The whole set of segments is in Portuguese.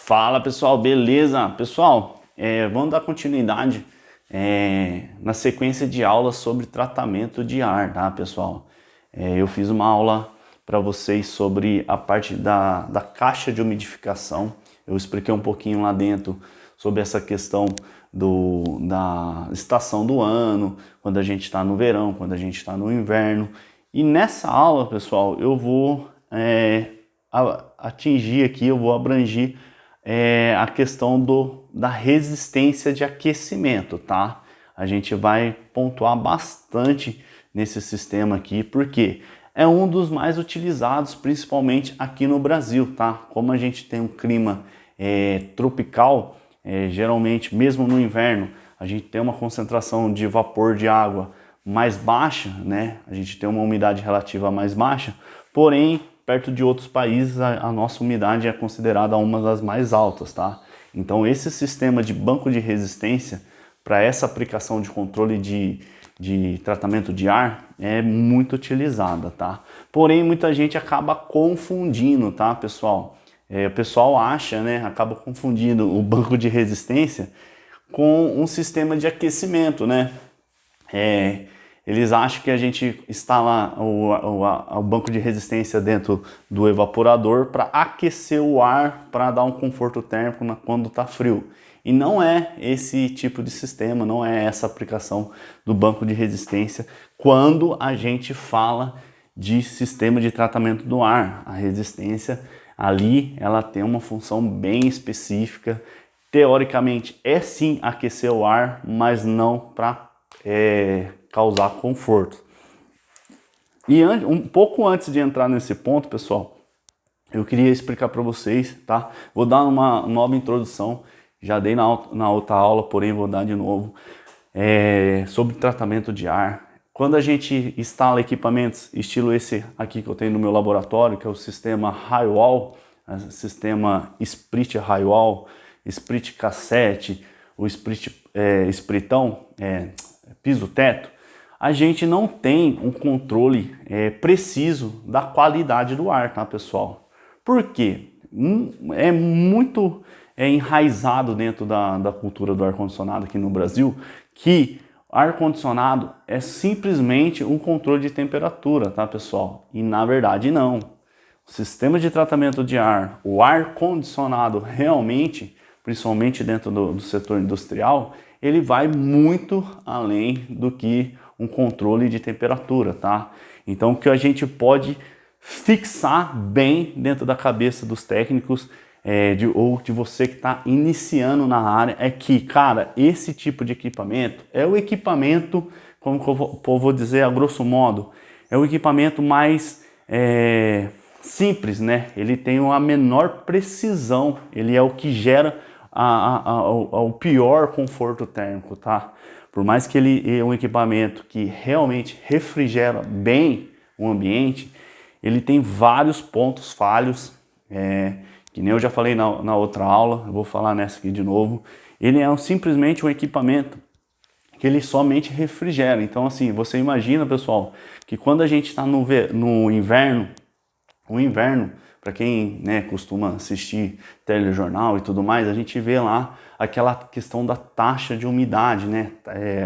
Fala pessoal, beleza? Pessoal, vamos dar continuidade na sequência de aulas sobre tratamento de ar, tá pessoal? Eu fiz uma aula para vocês sobre a parte da caixa de umidificação. Eu expliquei um pouquinho lá dentro sobre essa questão da estação do ano, quando a gente está no verão, quando a gente está no inverno. E nessa aula, pessoal, eu vou atingir aqui, eu vou abranger a questão da resistência de aquecimento, tá? A gente vai pontuar bastante nesse sistema aqui, porque é um dos mais utilizados, principalmente aqui no Brasil, tá? Como a gente tem um clima tropical, geralmente, mesmo no inverno, a gente tem uma concentração de vapor de água mais baixa, né? A gente tem uma umidade relativa mais baixa, porém, perto de outros países, a nossa umidade é considerada uma das mais altas, tá? Então, esse sistema de banco de resistência para essa aplicação de controle de tratamento de ar é muito utilizada, tá? Porém, muita gente acaba confundindo, tá, pessoal? O pessoal acha, né, acaba confundindo o banco de resistência com um sistema de aquecimento, né? Eles acham que a gente instala o banco de resistência dentro do evaporador para aquecer o ar, para dar um conforto térmico quando está frio. E não é esse tipo de sistema, não é essa aplicação do banco de resistência quando a gente fala de sistema de tratamento do ar. A resistência ali, ela tem uma função bem específica. Teoricamente é sim aquecer o ar, mas não para causar conforto. E um pouco antes de entrar nesse ponto, pessoal, eu queria explicar para vocês, tá? Vou dar uma nova introdução, já dei na outra aula, porém vou dar de novo, sobre tratamento de ar. Quando a gente instala equipamentos estilo esse aqui que eu tenho no meu laboratório, que é o sistema Highwall, sistema Sprit Highwall, Sprit Cassette, o Sprit Spritão, piso-teto, a gente não tem um controle preciso da qualidade do ar, tá, pessoal? Por quê? É muito enraizado dentro da cultura do ar-condicionado aqui no Brasil que ar-condicionado é simplesmente um controle de temperatura, tá, pessoal? E na verdade não. O sistema de tratamento de ar, o ar-condicionado realmente, principalmente dentro do setor industrial, ele vai muito além do que um controle de temperatura, tá? Então, o que a gente pode fixar bem dentro da cabeça dos técnicos ou de você que está iniciando na área é que, cara, esse tipo de equipamento é o equipamento, como que eu vou dizer a grosso modo, é o equipamento mais simples, né? Ele tem a menor precisão, ele é o que gera o pior conforto térmico, tá? Por mais que ele é um equipamento que realmente refrigera bem o ambiente, ele tem vários pontos falhos, que nem eu já falei na outra aula, eu vou falar nessa aqui de novo. Ele é simplesmente um equipamento que ele somente refrigera. Então, assim, você imagina, pessoal, que quando a gente está no inverno, o inverno, para quem, né, costuma assistir telejornal e tudo mais, a gente vê lá aquela questão da taxa de umidade, né,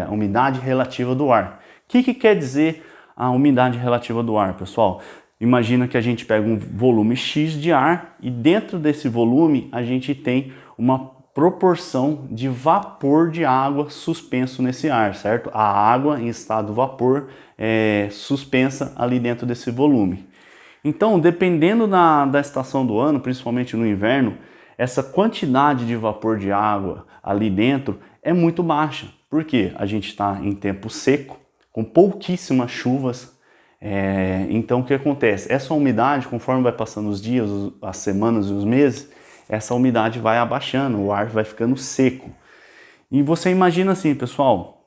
a umidade relativa do ar. O que quer dizer a umidade relativa do ar, pessoal? Imagina que a gente pega um volume X de ar e dentro desse volume a gente tem uma proporção de vapor de água suspenso nesse ar, certo? A água em estado vapor suspensa ali dentro desse volume. Então, dependendo da estação do ano, principalmente no inverno, essa quantidade de vapor de água ali dentro é muito baixa. Por quê? A gente está em tempo seco, com pouquíssimas chuvas. Então, o que acontece? Essa umidade, conforme vai passando os dias, as semanas e os meses, essa umidade vai abaixando, o ar vai ficando seco. E você imagina assim, pessoal,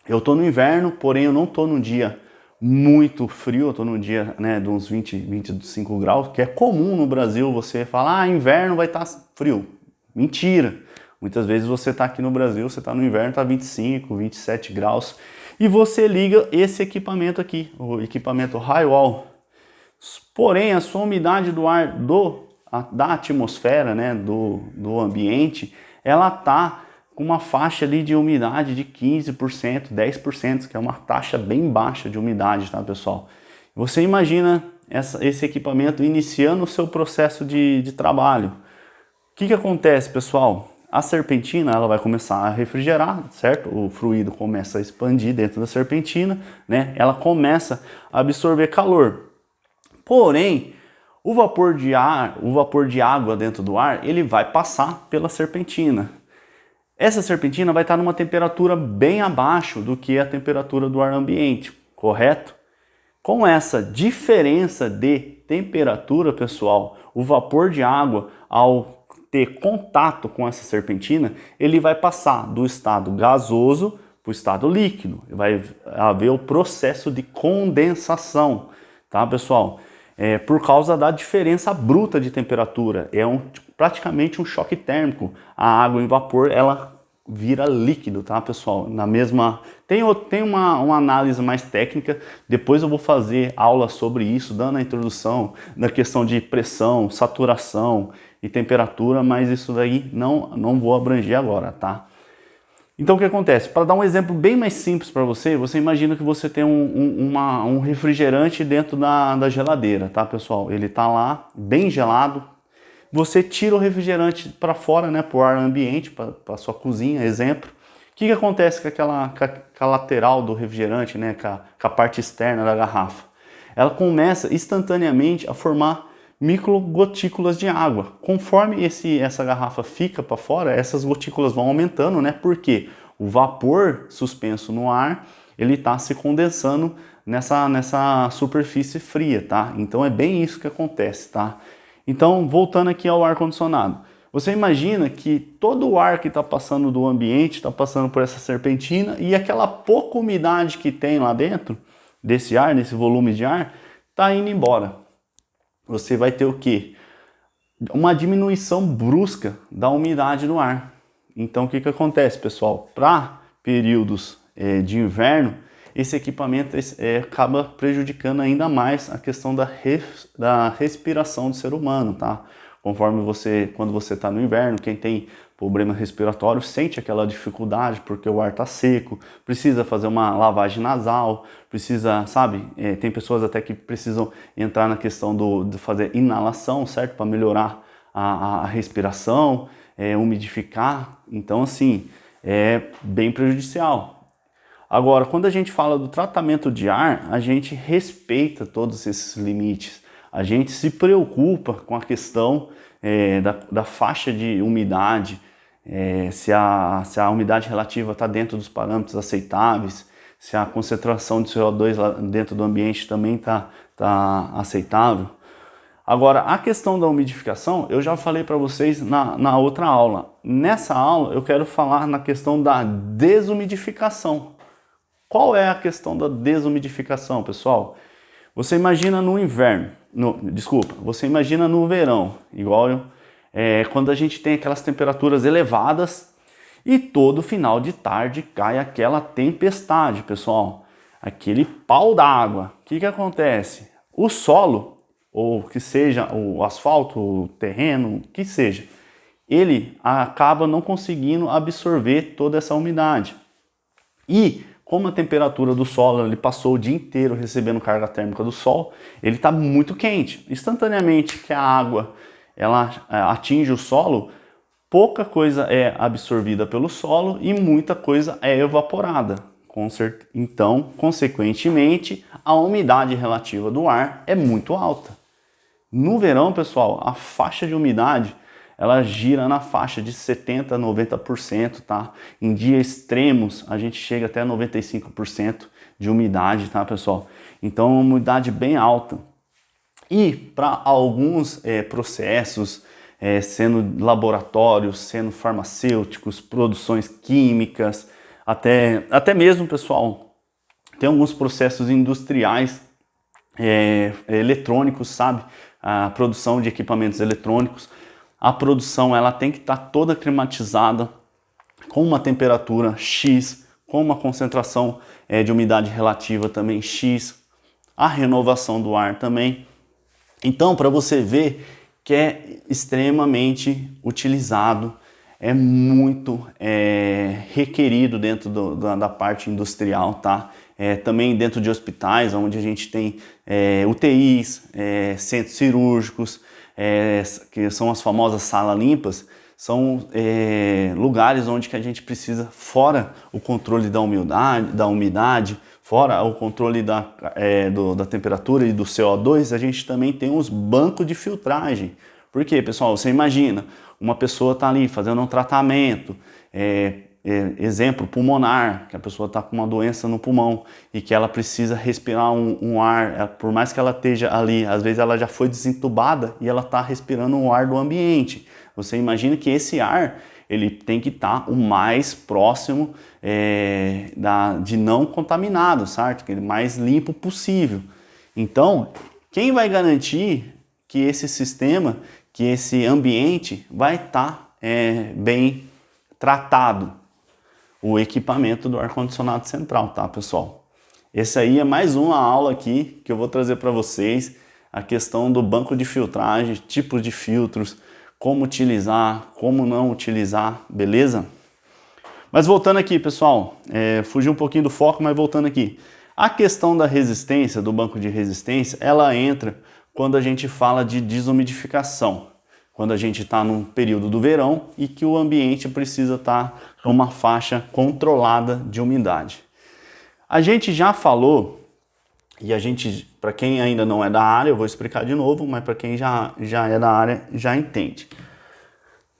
eu estou no inverno, porém eu não estou num dia muito frio, eu estou num dia, né, de uns 25 graus, que é comum no Brasil você falar, inverno vai estar frio. Mentira! Muitas vezes você está aqui no Brasil, você está no inverno, está 25, 27 graus, e você liga esse equipamento aqui, o equipamento Highwall. Porém, a sua umidade do ar do da atmosfera, né, do ambiente, ela está com uma faixa ali de umidade de 15%, 10%, que é uma taxa bem baixa de umidade, tá, pessoal? Você imagina esse equipamento iniciando o seu processo de trabalho. O que acontece, pessoal? A serpentina ela vai começar a refrigerar, certo? O fluido começa a expandir dentro da serpentina, né? Ela começa a absorver calor. Porém, o vapor de água dentro do ar, ele vai passar pela serpentina. Essa serpentina vai estar numa temperatura bem abaixo do que a temperatura do ar ambiente, correto? Com essa diferença de temperatura, pessoal, o vapor de água, ao ter contato com essa serpentina, ele vai passar do estado gasoso para o estado líquido. Vai haver o processo de condensação, tá, pessoal? Por causa da diferença bruta de temperatura. Praticamente um choque térmico. A água em vapor, ela vira líquido, tá, pessoal? Tem uma análise mais técnica, depois eu vou fazer aula sobre isso, dando a introdução na questão de pressão, saturação e temperatura, mas isso daí não vou abranger agora, tá? Então o que acontece? Para dar um exemplo bem mais simples para você, você imagina que você tem um refrigerante dentro da geladeira, tá, pessoal? Ele tá lá bem gelado. Você tira o refrigerante para fora, né, para o ar ambiente, para a sua cozinha, exemplo. O que acontece com a lateral do refrigerante, né, com a parte externa da garrafa? Ela começa instantaneamente a formar micro gotículas de água. Conforme essa garrafa fica para fora, essas gotículas vão aumentando, né? Porque o vapor suspenso no ar, ele está se condensando nessa superfície fria, tá? Então é bem isso que acontece, tá? Então, voltando aqui ao ar-condicionado. Você imagina que todo o ar que está passando do ambiente está passando por essa serpentina e aquela pouca umidade que tem lá dentro desse ar, nesse volume de ar, está indo embora. Você vai ter o quê? Uma diminuição brusca da umidade no ar. Então o que acontece, pessoal? Para períodos de inverno, esse equipamento acaba prejudicando ainda mais a questão da respiração do ser humano, tá? Quando você está no inverno, quem tem problema respiratório sente aquela dificuldade porque o ar está seco, precisa fazer uma lavagem nasal, precisa, sabe, tem pessoas até que precisam entrar na questão de fazer inalação, certo? Para melhorar a respiração, umidificar, então assim, é bem prejudicial. Agora, quando a gente fala do tratamento de ar, a gente respeita todos esses limites. A gente se preocupa com a questão da faixa de umidade, se a umidade relativa está dentro dos parâmetros aceitáveis, se a concentração de CO2 lá dentro do ambiente também está aceitável. Agora, a questão da umidificação, eu já falei para vocês na outra aula. Nessa aula, eu quero falar na questão da desumidificação. Qual é a questão da desumidificação, pessoal? Você imagina no inverno, você imagina no verão, igual quando a gente tem aquelas temperaturas elevadas e todo final de tarde cai aquela tempestade, pessoal. Aquele pau d'água. O que acontece? O solo, ou que seja o asfalto, o terreno, que seja, ele acaba não conseguindo absorver toda essa umidade. E como a temperatura do solo, ele passou o dia inteiro recebendo carga térmica do sol, ele está muito quente. Instantaneamente que a água ela atinge o solo, pouca coisa é absorvida pelo solo e muita coisa é evaporada. Então, consequentemente, a umidade relativa do ar é muito alta. No verão, pessoal, a faixa de umidade ela gira na faixa de 70% a 90%, tá? Em dias extremos, a gente chega até 95% de umidade, tá, pessoal? Então, é uma umidade bem alta. E para alguns processos, sendo laboratórios, sendo farmacêuticos, produções químicas, até mesmo, pessoal, tem alguns processos industriais eletrônicos, sabe? A produção de equipamentos eletrônicos. A produção ela tem que estar toda climatizada, com uma temperatura X, com uma concentração de umidade relativa também X, a renovação do ar também. Então, para você ver que é extremamente utilizado, é muito requerido dentro da parte industrial, tá? Também dentro de hospitais, onde a gente tem UTIs, centros cirúrgicos, que são as famosas salas limpas, são lugares onde que a gente precisa, fora o controle da umidade, fora o controle da temperatura e do CO2, a gente também tem os bancos de filtragem. Por quê, pessoal? Você imagina, uma pessoa está ali fazendo um tratamento, exemplo, pulmonar, que a pessoa está com uma doença no pulmão e que ela precisa respirar um ar, por mais que ela esteja ali, às vezes ela já foi desentubada e ela está respirando um ar do ambiente. Você imagina que esse ar, ele tem que estar o mais próximo de não contaminado, certo? O mais limpo possível. Então, quem vai garantir que esse sistema, que esse ambiente vai estar bem tratado? O equipamento do ar-condicionado central, tá, pessoal? Esse aí é mais uma aula aqui que eu vou trazer para vocês, a questão do banco de filtragem, tipos de filtros, como utilizar, como não utilizar, beleza? Mas voltando aqui, pessoal, fugi um pouquinho do foco, mas voltando aqui. A questão da resistência, do banco de resistência, ela entra quando a gente fala de desumidificação. Quando a gente está num período do verão e que o ambiente precisa estar com uma faixa controlada de umidade. A gente já falou, e a gente, para quem ainda não é da área, eu vou explicar de novo, mas para quem já é da área, já entende.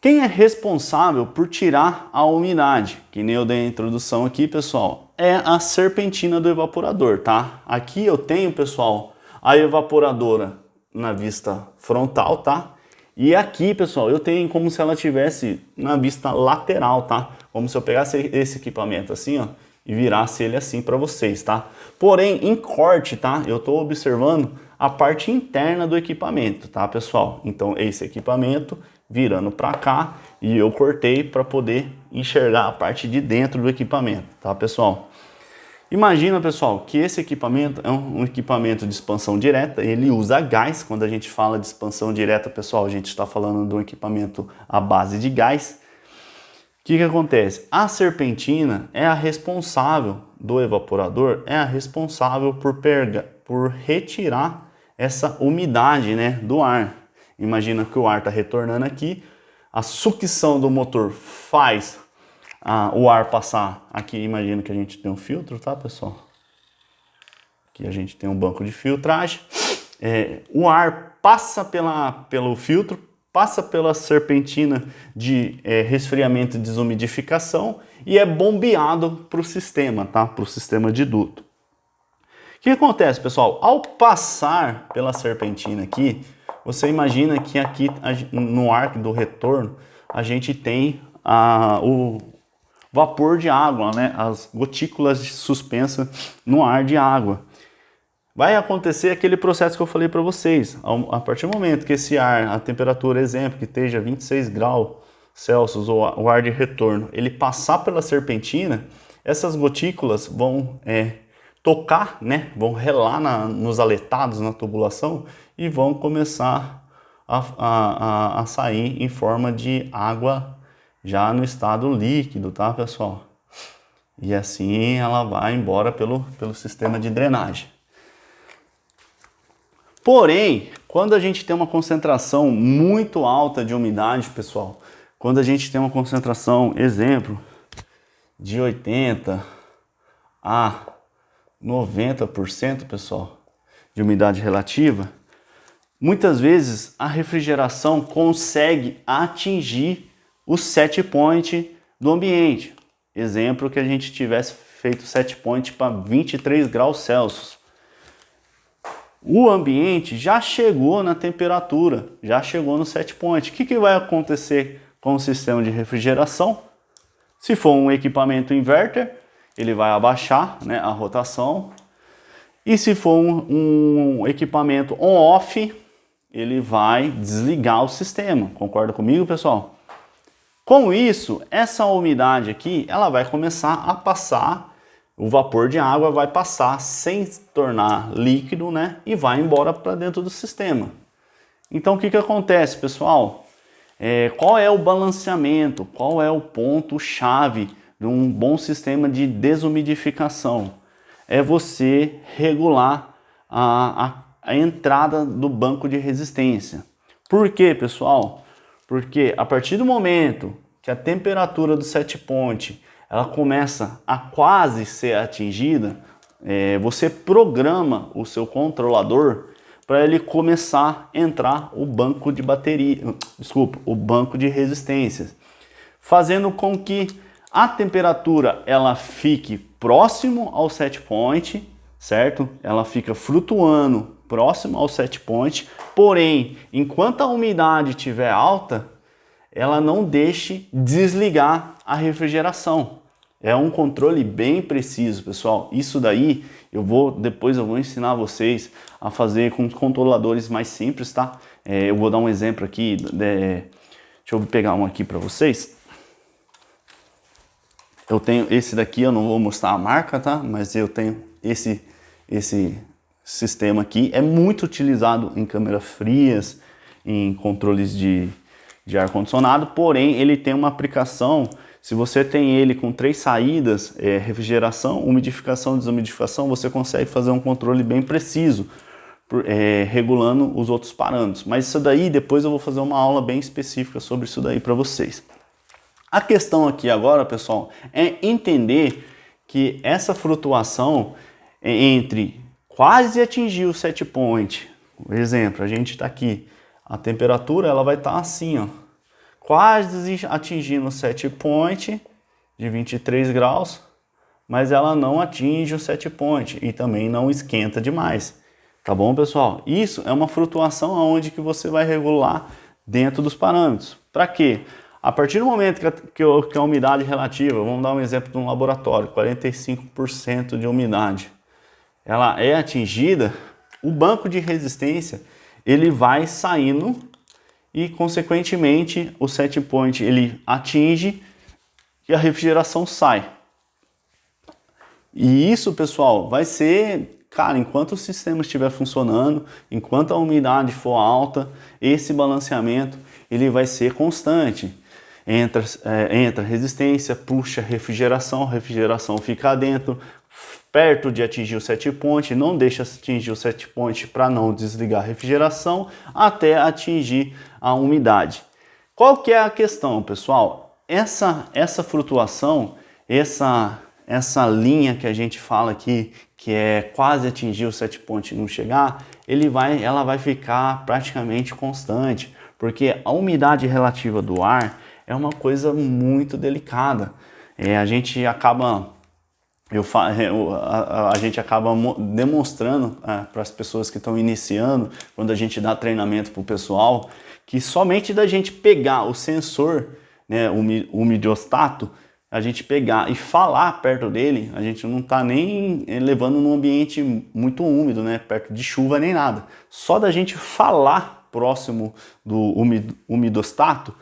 Quem é responsável por tirar a umidade, que nem eu dei a introdução aqui, pessoal, é a serpentina do evaporador, tá? Aqui eu tenho, pessoal, a evaporadora na vista frontal, tá? E aqui, pessoal, eu tenho como se ela tivesse na vista lateral, tá? Como se eu pegasse esse equipamento assim, ó, e virasse ele assim para vocês, tá? Porém, em corte, tá? Eu estou observando a parte interna do equipamento, tá, pessoal? Então, esse equipamento virando para cá e eu cortei para poder enxergar a parte de dentro do equipamento, tá, pessoal? Imagina, pessoal, que esse equipamento é um equipamento de expansão direta, ele usa gás. Quando a gente fala de expansão direta, pessoal, a gente está falando de um equipamento à base de gás. O que acontece? A serpentina é a responsável do evaporador, é a responsável por retirar essa umidade, né, do ar. Imagina que o ar está retornando aqui, a sucção do motor faz o ar passar. Aqui imagina que a gente tem um filtro, tá, pessoal? Aqui a gente tem um banco de filtragem. O ar passa pelo filtro, passa pela serpentina de resfriamento e desumidificação e é bombeado para o sistema, tá? Para o sistema de duto. O que acontece, pessoal? Ao passar pela serpentina aqui, você imagina que aqui no arco do retorno a gente tem o vapor de água, né? As gotículas suspensas no ar de água. Vai acontecer aquele processo que eu falei para vocês. A partir do momento que esse ar, a temperatura, exemplo, que esteja 26 graus Celsius, ou o ar de retorno, ele passar pela serpentina, essas gotículas vão tocar, né? Vão relar nos aletados, na tubulação, e vão começar a sair em forma de água já no estado líquido, tá, pessoal? E assim ela vai embora pelo sistema de drenagem. Porém, quando a gente tem uma concentração muito alta de umidade, pessoal, quando a gente tem uma concentração, exemplo, de 80 a 90%, pessoal, de umidade relativa, muitas vezes a refrigeração consegue atingir o set point do ambiente. Exemplo, que a gente tivesse feito set point para 23 graus Celsius. O ambiente já chegou na temperatura, já chegou no set point. O que vai acontecer com o sistema de refrigeração? Se for um equipamento inverter, ele vai abaixar, né, a rotação. E se for um equipamento on-off, ele vai desligar o sistema. Concorda comigo, pessoal? Com isso, essa umidade aqui, ela vai começar a passar, o vapor de água vai passar sem se tornar líquido, né? E vai embora para dentro do sistema. Então o que acontece, pessoal? Qual é o balanceamento? Qual é o ponto-chave de um bom sistema de desumidificação? É você regular a entrada do banco de resistência. Por quê, pessoal? Porque a partir do momento que a temperatura do set point ela começa a quase ser atingida, você programa o seu controlador para ele começar a entrar o banco de bateria, desculpa, o banco de resistências, fazendo com que a temperatura ela fique próximo ao set point, certo? Ela fica flutuando próximo ao set point, porém, enquanto a umidade estiver alta, ela não deixe desligar a refrigeração. É um controle bem preciso, pessoal. Isso daí depois eu vou ensinar vocês a fazer com controladores mais simples, tá? Eu vou dar um exemplo aqui. Deixa eu pegar um aqui para vocês. Eu tenho esse daqui, eu não vou mostrar a marca, tá? Mas eu tenho esse sistema aqui. É muito utilizado em câmeras frias, em controles de ar-condicionado, porém ele tem uma aplicação. Se você tem ele com 3 saídas, refrigeração, umidificação, desumidificação, você consegue fazer um controle bem preciso, regulando os outros parâmetros. Mas isso daí, depois eu vou fazer uma aula bem específica sobre isso daí para vocês. A questão aqui agora, pessoal, é entender que essa flutuação entre quase atingir o set point, por exemplo, a gente está aqui, a temperatura ela vai estar assim, ó, quase atingindo o set point de 23 graus, mas ela não atinge o set point e também não esquenta demais. Tá bom, pessoal? Isso é uma flutuação onde que você vai regular dentro dos parâmetros. Para quê? A partir do momento que a umidade relativa, vamos dar um exemplo de um laboratório, 45% de umidade, ela é atingida, o banco de resistência ele vai saindo e, consequentemente, o set point ele atinge e a refrigeração sai. E isso, pessoal, vai ser, cara, enquanto o sistema estiver funcionando, enquanto a umidade for alta, esse balanceamento ele vai ser constante. Entra resistência, puxa refrigeração, refrigeração fica dentro, perto de atingir o set point, não deixa atingir o set point para não desligar a refrigeração até atingir a umidade. Qual que é a questão, pessoal? Essa flutuação, essa linha que a gente fala aqui, que é quase atingir o set point e não chegar, ela vai ficar praticamente constante, porque a umidade relativa do ar é uma coisa muito delicada. A gente acaba demonstrando para as pessoas que estão iniciando, quando a gente dá treinamento para o pessoal, que somente da gente pegar o sensor, né, o umidiostáto, a gente pegar e falar perto dele, a gente não está nem levando num ambiente muito úmido, né, perto de chuva nem nada. Só da gente falar próximo do umidostato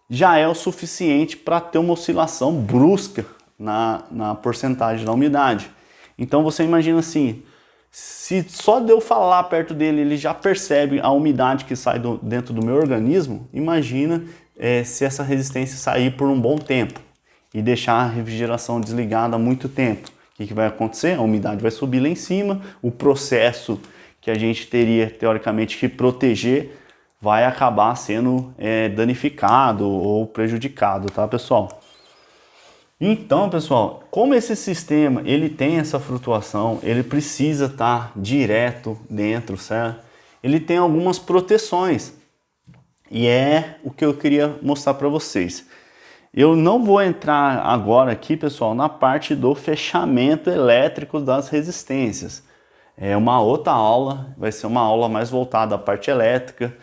já é o suficiente para ter uma oscilação brusca na porcentagem da umidade. Então você imagina assim, se só de eu falar perto dele ele já percebe a umidade que sai dentro do meu organismo, imagina se essa resistência sair por um bom tempo e deixar a refrigeração desligada há muito tempo. O que vai acontecer? A umidade vai subir lá em cima, o processo que a gente teria teoricamente que proteger vai acabar sendo danificado ou prejudicado, tá, pessoal? Então, pessoal, como esse sistema ele tem essa flutuação, ele precisa estar direto dentro, certo? Ele tem algumas proteções e é o que eu queria mostrar para vocês. Eu não vou entrar agora aqui, pessoal, na parte do fechamento elétrico das resistências. É uma outra aula, vai ser uma aula mais voltada à parte elétrica,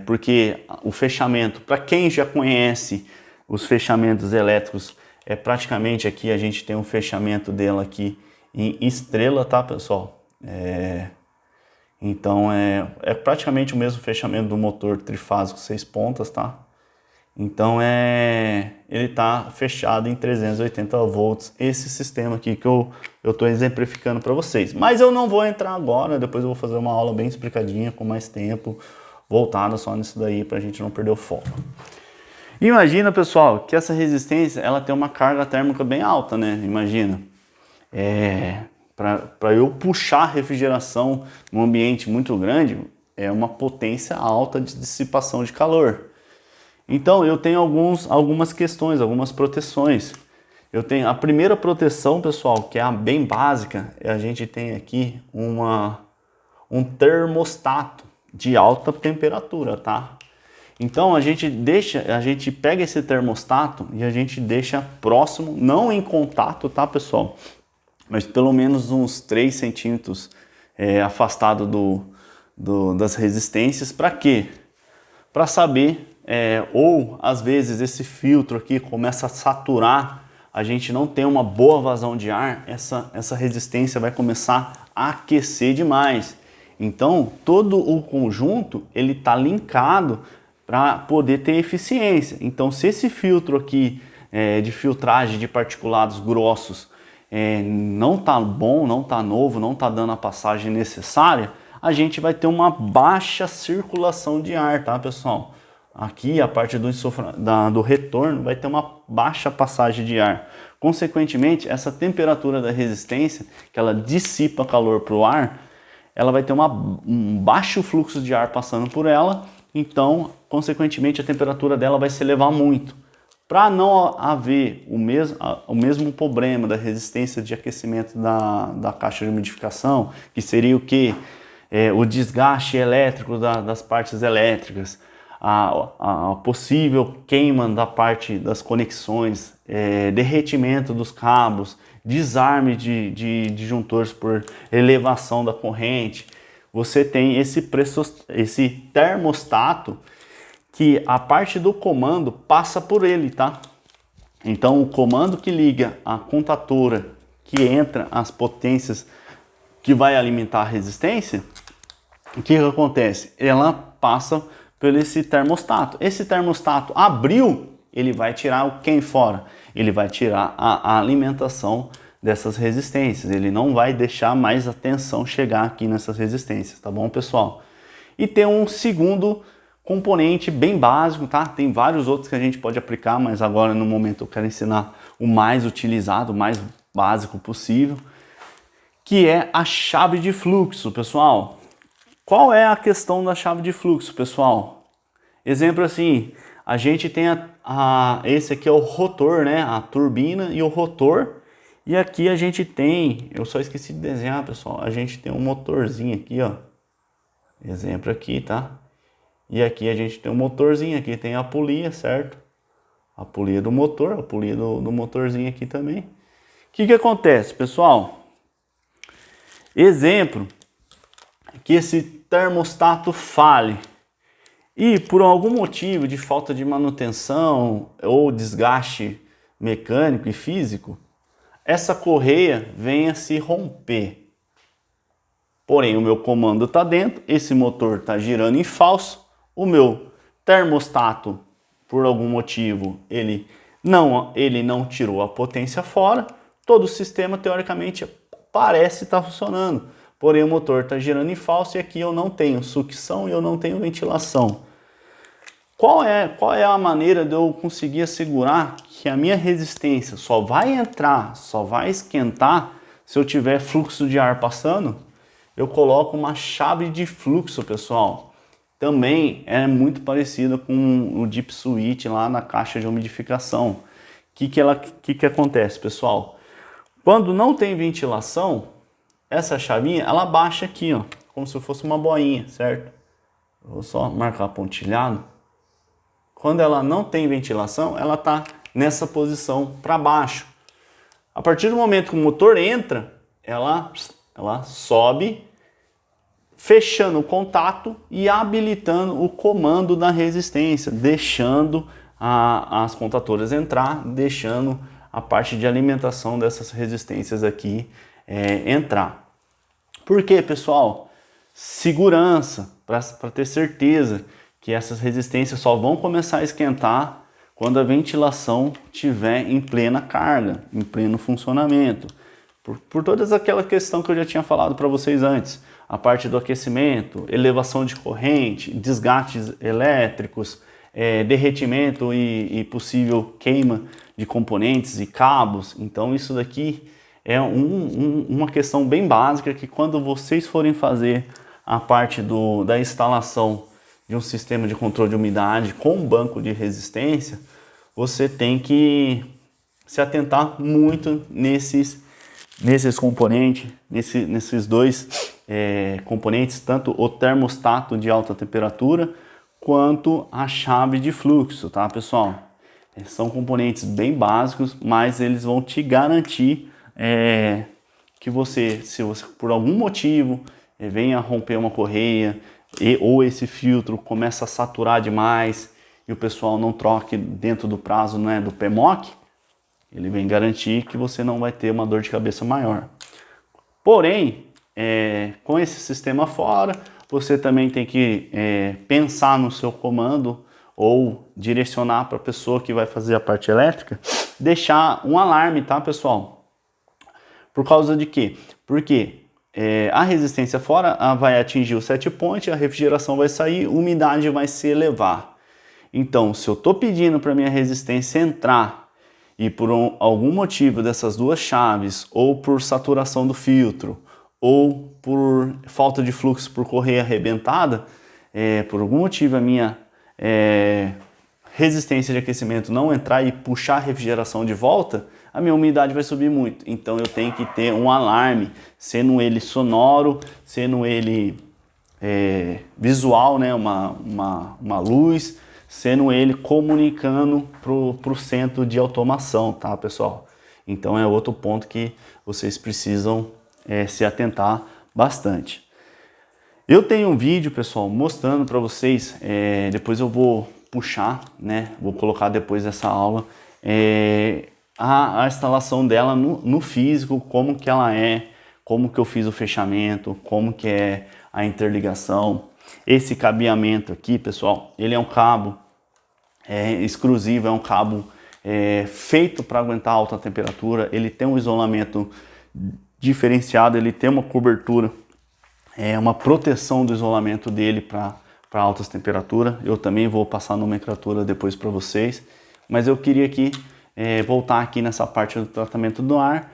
porque o fechamento, para quem já conhece os fechamentos elétricos, praticamente aqui a gente tem um fechamento dela aqui em estrela, tá, pessoal? Então é praticamente o mesmo fechamento do motor trifásico 6 pontas, tá? Então ele tá fechado em 380 volts, esse sistema aqui que eu tô exemplificando para vocês. Mas eu não vou entrar agora, depois eu vou fazer uma aula bem explicadinha, com mais tempo, voltada só nisso daí para a gente não perder o foco. Imagina, pessoal, que essa resistência ela tem uma carga térmica bem alta, né? Imagina, para eu puxar a refrigeração num ambiente muito grande, é uma potência alta de dissipação de calor. Então eu tenho algumas questões, algumas proteções. Eu tenho a primeira proteção, pessoal, que é a bem básica, a gente tem aqui um termostato de alta temperatura, tá? Então a gente pega esse termostato e a gente deixa próximo, não em contato, tá, pessoal? Mas pelo menos uns 3 centímetros afastado das resistências. Para quê? Para saber, ou às vezes esse filtro aqui começa a saturar, a gente não tem uma boa vazão de ar, essa resistência vai começar a aquecer demais. Então todo o conjunto ele está linkado para poder ter eficiência. Então se esse filtro aqui de filtragem de particulados grossos não tá bom, não tá novo, não tá dando a passagem necessária, a gente vai ter uma baixa circulação de ar, tá, pessoal? Aqui a parte do retorno vai ter uma baixa passagem de ar. Consequentemente, essa temperatura da resistência, que ela dissipa calor para o ar, ela vai ter um baixo fluxo de ar passando por ela, então, consequentemente, a temperatura dela vai se elevar muito. Para não haver o mesmo problema da resistência de aquecimento da caixa de umidificação, que seria o quê? O desgaste elétrico das partes elétricas, a possível queima da parte das conexões, derretimento dos cabos, desarme de disjuntores por elevação da corrente. Você tem esse termostato que a parte do comando passa por ele, tá? Então o comando que liga a contatora, que entra as potências que vai alimentar a resistência, o que acontece? Ela passa por esse termostato. Esse termostato abriu, ele vai tirar o quem fora? Ele vai tirar a alimentação dessas resistências. Ele não vai deixar mais a tensão chegar aqui nessas resistências, tá bom, pessoal? E tem um segundo componente bem básico, tá? Tem vários outros que a gente pode aplicar, mas agora no momento eu quero ensinar o mais utilizado, o mais básico possível, que é a chave de fluxo, pessoal. Qual é a questão da chave de fluxo, pessoal? Exemplo assim, a gente tem esse aqui é o rotor, né? A turbina e o rotor. E aqui a gente tem, eu só esqueci de desenhar, pessoal, a gente tem um motorzinho aqui, ó. Exemplo aqui, tá? E aqui a gente tem um motorzinho, aqui tem a polia, certo? A polia do motor, a polia do motorzinho aqui também. O que acontece, pessoal? Exemplo, que esse termostato falhe e por algum motivo de falta de manutenção ou desgaste mecânico e físico, essa correia venha se romper. Porém, o meu comando está dentro, esse motor está girando em falso, o meu termostato, por algum motivo, ele não tirou a potência fora, todo o sistema, teoricamente, parece estar funcionando. Porém, o motor está girando em falso e aqui eu não tenho sucção e eu não tenho ventilação. Qual é a maneira de eu conseguir assegurar que a minha resistência só vai entrar, só vai esquentar se eu tiver fluxo de ar passando? Eu coloco uma chave de fluxo, pessoal. Também é muito parecida com o Deep Switch lá na caixa de umidificação. O que acontece, pessoal? Quando não tem ventilação, essa chavinha, ela baixa aqui, ó, como se fosse uma boinha, certo? Eu vou só marcar pontilhado. Quando ela não tem ventilação, ela tá nessa posição para baixo. A partir do momento que o motor entra, ela sobe, fechando o contato e habilitando o comando da resistência, deixando as contatoras entrar, deixando a parte de alimentação dessas resistências aqui entrar. Por quê, pessoal? Segurança, para ter certeza que essas resistências só vão começar a esquentar quando a ventilação estiver em plena carga, em pleno funcionamento. Por todas aquela questão que eu já tinha falado para vocês antes. a parte do aquecimento, elevação de corrente, desgastes elétricos, derretimento e possível queima de componentes e cabos. Então isso daqui é uma questão bem básica que quando vocês forem fazer a parte da instalação de um sistema de controle de umidade com banco de resistência, você tem que se atentar muito nesses componentes, nesses dois componentes, tanto o termostato de alta temperatura quanto a chave de fluxo, tá, pessoal? São componentes bem básicos, mas eles vão te garantir que se você por algum motivo venha romper uma correia ou esse filtro começa a saturar demais e o pessoal não troque dentro do prazo, né, do PMOC, ele vem garantir que você não vai ter uma dor de cabeça maior. Porém, com esse sistema fora, você também tem que pensar no seu comando ou direcionar para a pessoa que vai fazer a parte elétrica, deixar um alarme, tá, pessoal? Por causa de quê? Porque a resistência fora vai atingir o set point, a refrigeração vai sair, a umidade vai se elevar. Então, se eu estou pedindo para minha resistência entrar e por algum motivo dessas duas chaves, ou por saturação do filtro, ou por falta de fluxo por correia arrebentada, por algum motivo a minha resistência de aquecimento não entrar e puxar a refrigeração de volta, a minha umidade vai subir muito. Então eu tenho que ter um alarme, sendo ele sonoro, sendo ele visual, né? uma luz, sendo ele comunicando para o centro de automação, tá, pessoal? Então é outro ponto que vocês precisam se atentar bastante. Eu tenho um vídeo, pessoal, mostrando para vocês, depois eu vou puxar, né? Vou colocar depois dessa aula, a instalação dela no físico, como que ela como que eu fiz o fechamento, como que é a interligação. Esse cabeamento aqui, pessoal, ele é um cabo exclusivo, é um cabo feito para aguentar alta temperatura, ele tem um isolamento diferenciado, ele tem uma cobertura, uma proteção do isolamento dele para altas temperaturas. Eu também vou passar a nomenclatura depois para vocês, mas eu queria aqui voltar aqui nessa parte do tratamento do ar,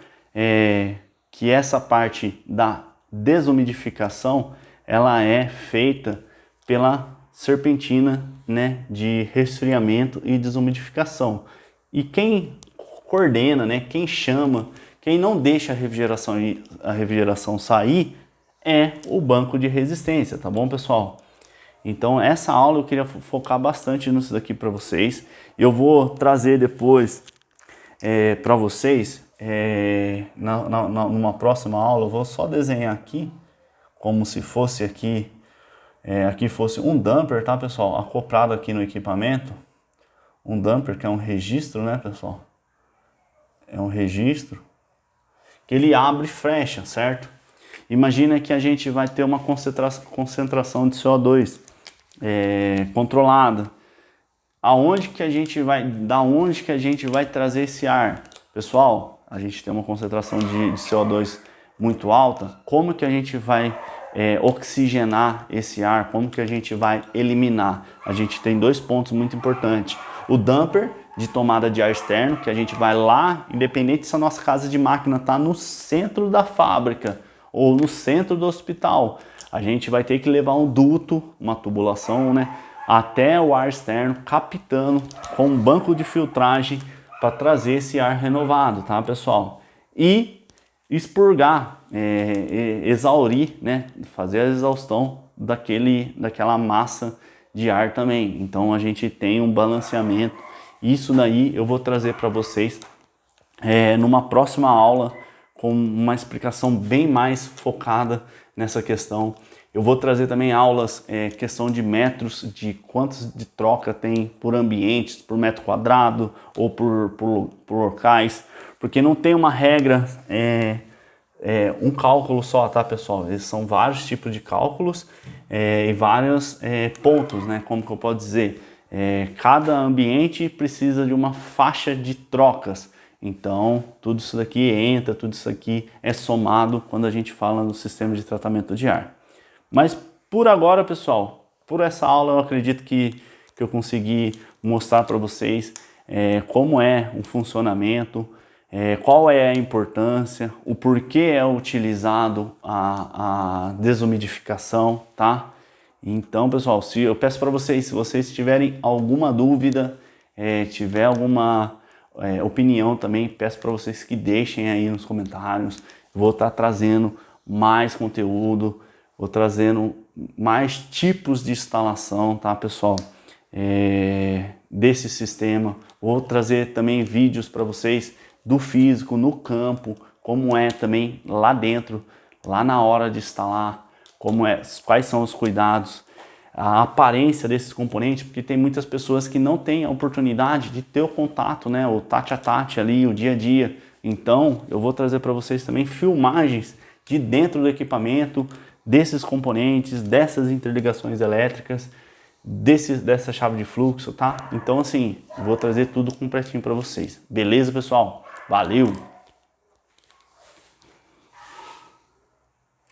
que essa parte da desumidificação, ela é feita pela serpentina, né, de resfriamento e desumidificação. E quem coordena, né, quem chama, quem não deixa a refrigeração sair é o banco de resistência, tá bom, pessoal? Então essa aula eu queria focar bastante nisso daqui para vocês. Eu vou trazer depois para vocês, numa próxima aula, eu vou só desenhar aqui, como se fosse aqui fosse um damper, tá, pessoal? Acoplado aqui no equipamento. Um damper, que é um registro, né, pessoal? É um registro que ele abre e fecha, certo? Imagina que a gente vai ter uma concentração de CO2 controlada. Da onde que a gente vai trazer esse ar? Pessoal, a gente tem uma concentração de CO2 muito alta. Como que a gente vai oxigenar esse ar? Como que a gente vai eliminar? A gente tem dois pontos muito importantes. O damper de tomada de ar externo, que a gente vai lá, independente se a nossa casa de máquina está no centro da fábrica ou no centro do hospital, a gente vai ter que levar um duto, uma tubulação, né, até o ar externo, captando com um banco de filtragem para trazer esse ar renovado, tá, pessoal? E expurgar, exaurir, né, fazer a exaustão daquela massa de ar também. Então a gente tem um balanceamento. Isso daí eu vou trazer para vocês numa próxima aula, com uma explicação bem mais focada nessa questão. Eu vou trazer também aulas, questão de metros, de quantos de troca tem por ambientes, por metro quadrado ou por locais, porque não tem uma regra, um cálculo só, tá, pessoal? Eles são vários tipos de cálculos e vários pontos, né? Como que eu posso dizer? Cada ambiente precisa de uma faixa de trocas. Então, tudo isso daqui entra, tudo isso aqui é somado quando a gente fala no sistema de tratamento de ar. Mas por agora, pessoal, por essa aula eu acredito que eu consegui mostrar para vocês como é o funcionamento, qual é a importância, o porquê é utilizado a desumidificação, tá? Então, pessoal, eu peço para vocês, se vocês tiverem alguma dúvida, tiver alguma opinião também, peço para vocês que deixem aí nos comentários. Vou estar trazendo mais conteúdo, vou trazendo mais tipos de instalação, tá, pessoal? Desse sistema. Vou trazer também vídeos para vocês do físico no campo, como é também lá dentro, lá na hora de instalar, quais são os cuidados, a aparência desses componentes, porque tem muitas pessoas que não têm a oportunidade de ter o contato, né, o tate a tate ali, o dia a dia. Então eu vou trazer para vocês também filmagens de dentro do equipamento, desses componentes, dessas interligações elétricas, dessa chave de fluxo, tá? Então assim, vou trazer tudo completinho para vocês. Beleza, pessoal? Valeu!